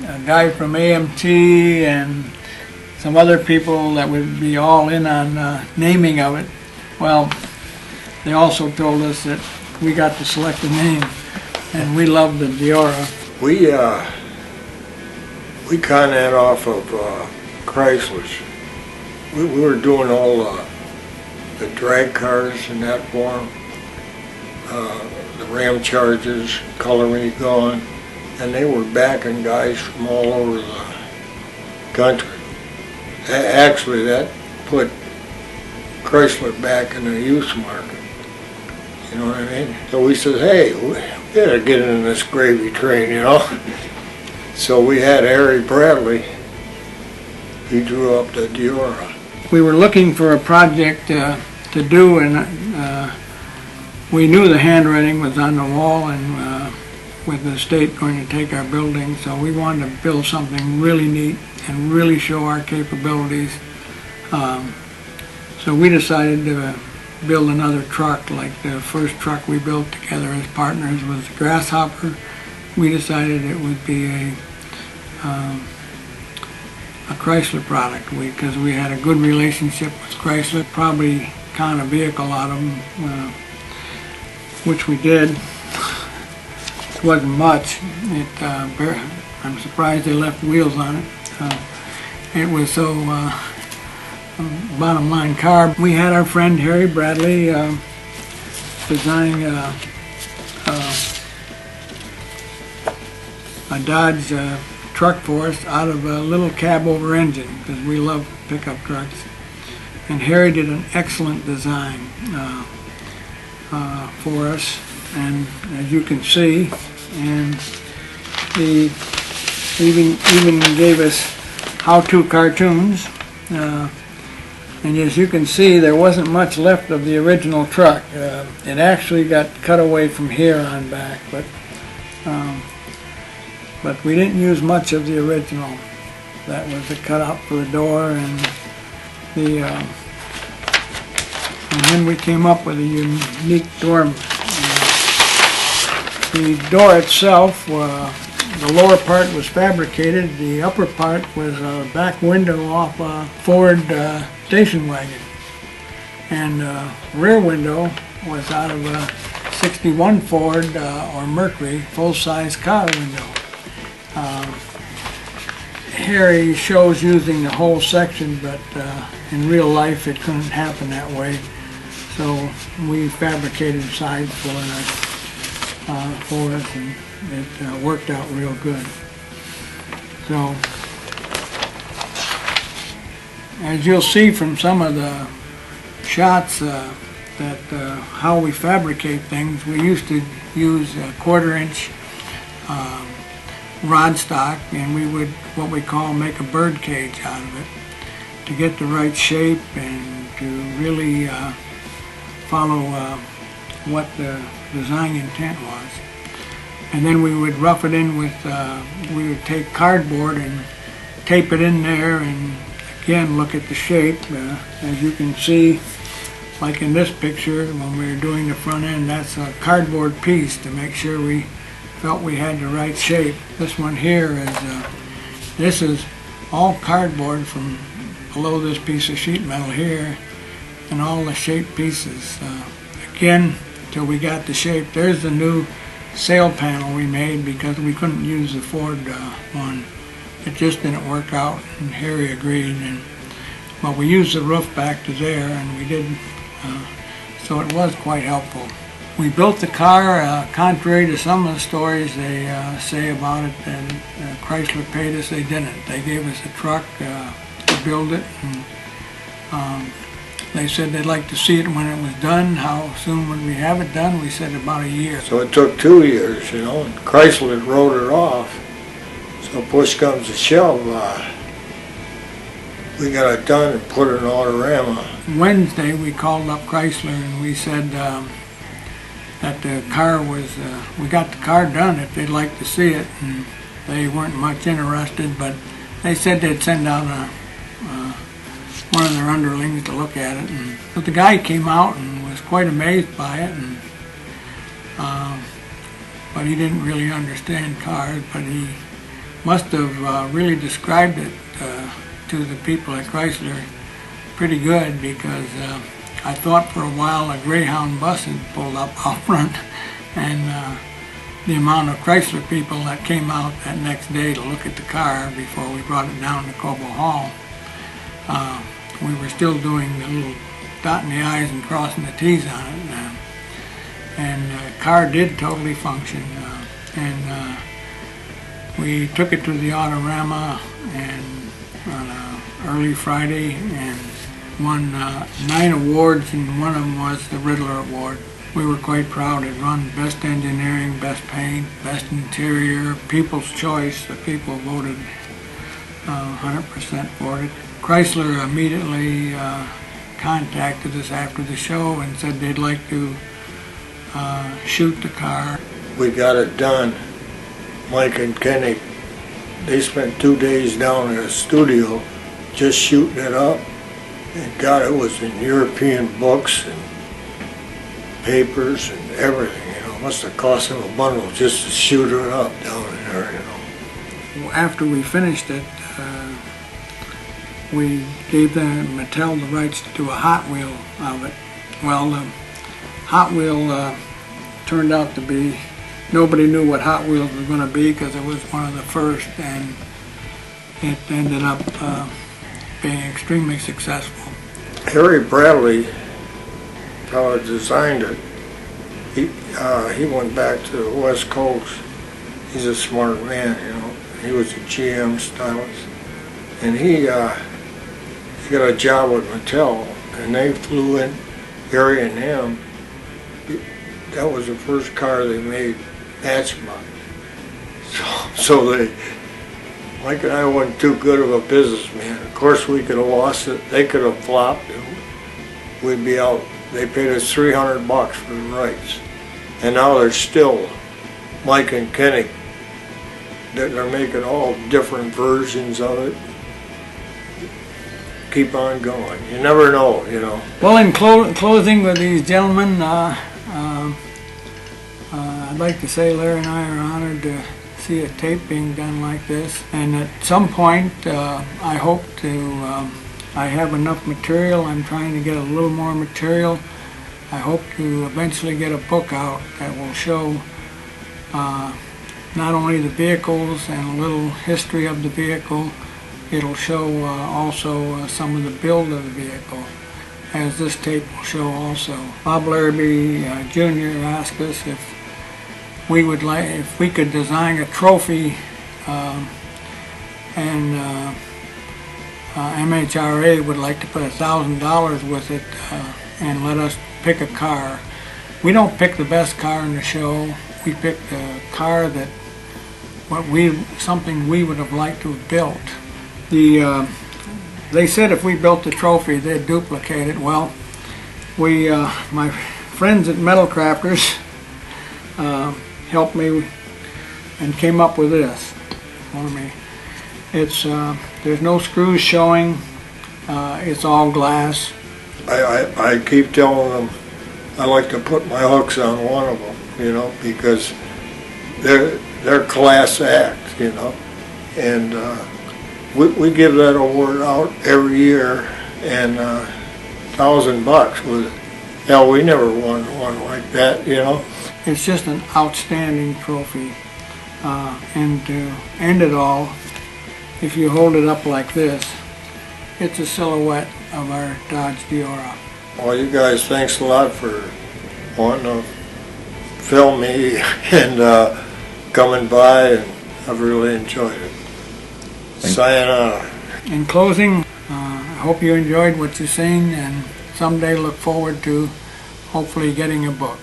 a guy from AMT and some other people that would be all in on naming of it. Well, they also told us that we got to select a name, and we love the Deora. We kind of had off of Chrysler's. We were doing all the drag cars in that form, the Ram Chargers, Color Me Gone, and they were backing guys from all over the country. Actually, that put Chrysler back in the used market. You know what I mean? So we said, hey, we gotta get in this gravy train, you know? So we had Harry Bradley. He drew up the Deora. We were looking for a project to do, and we knew the handwriting was on the wall, and with the state going to take our building, so we wanted to build something really neat and really show our capabilities. So we decided to build another truck. Like the first truck we built together as partners was the Grasshopper. We decided it would be a Chrysler product because we had a good relationship with Chrysler, probably kind of vehicle out of them, which we did. It wasn't much. I'm surprised they left wheels on it. It was so bottom line car. We had our friend Harry Bradley designing a Dodge truck for us out of a little cab over engine, because we love pickup trucks. And Harry did an excellent design for us, and as you can see, and he even gave us how-to cartoons. And as you can see, there wasn't much left of the original truck. It actually got cut away from here on back, but we didn't use much of the original. That was the cutout for the door, and then we came up with a unique door. The door itself, the lower part was fabricated. The upper part was a back window off a Ford station wagon, and the rear window was out of a '61 Ford or Mercury full-size car window. Harry shows using the whole section, but in real life it couldn't happen that way. So we fabricated sides for us, and it worked out real good. So, as you'll see from some of the shots, how we fabricate things, we used to use a 1/4-inch rod stock, and we would what we call make a bird cage out of it to get the right shape and to really follow what the design intent was. And then we would rough it in with, we would take cardboard and tape it in there, and again look at the shape. As you can see, like in this picture, when we were doing the front end, that's a cardboard piece to make sure we felt we had the right shape. This one here this is all cardboard from below this piece of sheet metal here, and all the shape pieces. Again, till we got the shape. There's the new sail panel we made because we couldn't use the Ford one. It just didn't work out, and Harry agreed. But we used the roof back to there, and we did, so it was quite helpful. We built the car, contrary to some of the stories they say about it, and Chrysler paid us. They didn't. They gave us a truck to build it, and they said they'd like to see it when it was done. How soon would we have it done? We said about a year. So it took 2 years, you know, and Chrysler wrote it off. So push comes to shove, we got it done and put it in Autorama. Wednesday we called up Chrysler and we said that the car was, we got the car done if they'd like to see it, and they weren't much interested, but they said they'd send out one of their underlings to look at it. But the guy came out and was quite amazed by it, and but he didn't really understand cars, but he must have really described it to the people at Chrysler pretty good, because I thought for a while a Greyhound bus had pulled up out front, and the amount of Chrysler people that came out that next day to look at the car before we brought it down to Cobo Hall. We were still doing the little dotting the I's and crossing the T's on it, and the car did totally function, and we took it to the Autorama and on a early Friday and won 9 awards, and one of them was the Riddler Award. We were quite proud. It won Best Engineering, Best Paint, Best Interior, People's Choice. The people voted 100% for it. Chrysler immediately contacted us after the show and said they'd like to shoot the car. We got it done. Mike and Kenny, they spent 2 days down in a studio just shooting it up. And God, it was in European books and papers and everything, you know. It must have cost them a bundle just to shoot it up down in there, you know. After we finished it, we gave Mattel the rights to do a Hot Wheel of it. Well, the Hot Wheel turned out to be, nobody knew what Hot Wheels was going to be because it was one of the first, and it ended up being extremely successful. Harry Bradley designed it. He went back to the West Coast. He's a smart man, you know. He was a GM stylist, and he got a job with Mattel, and they flew in, Harry and him. That was the first car they made Matchbox. So Mike and I weren't too good of a businessman. Of course, we could have lost it. They could have flopped it. We'd be out. They paid us $300 for the rights, and now they're still, Mike and Kenny, they're making all different versions of it. Keep on going. You never know, you know. Well, in closing with these gentlemen, I'd like to say Larry and I are honored to see a tape being done like this, and at some point I hope to, I have enough material. I'm trying to get a little more material. I hope to eventually get a book out that will show not only the vehicles and a little history of the vehicle, it'll show also some of the build of the vehicle, as this tape will show also. Bob Larrabee Jr. asked us if we could design a trophy, and MHRA would like to put $1,000 with it and let us pick a car. We don't pick the best car in the show. We pick the car that something we would have liked to have built. They said if we built the trophy, they'd duplicate it. Well, my friends at Metal Crafters helped me and came up with this for me. It's there's no screws showing. It's all glass. I keep telling them I like to put my hooks on one of them, you know, because they're class act, you know, and we give that award out every year, and $1,000 with it. Hell, we never won one like that, you know. It's just an outstanding trophy, and to end it all, if you hold it up like this, it's a silhouette of our Dodge Deora. Well, you guys, thanks a lot for wanting to film me and coming by, and I've really enjoyed it. Sayonara. In closing, I hope you enjoyed what you've seen, and someday look forward to hopefully getting a book.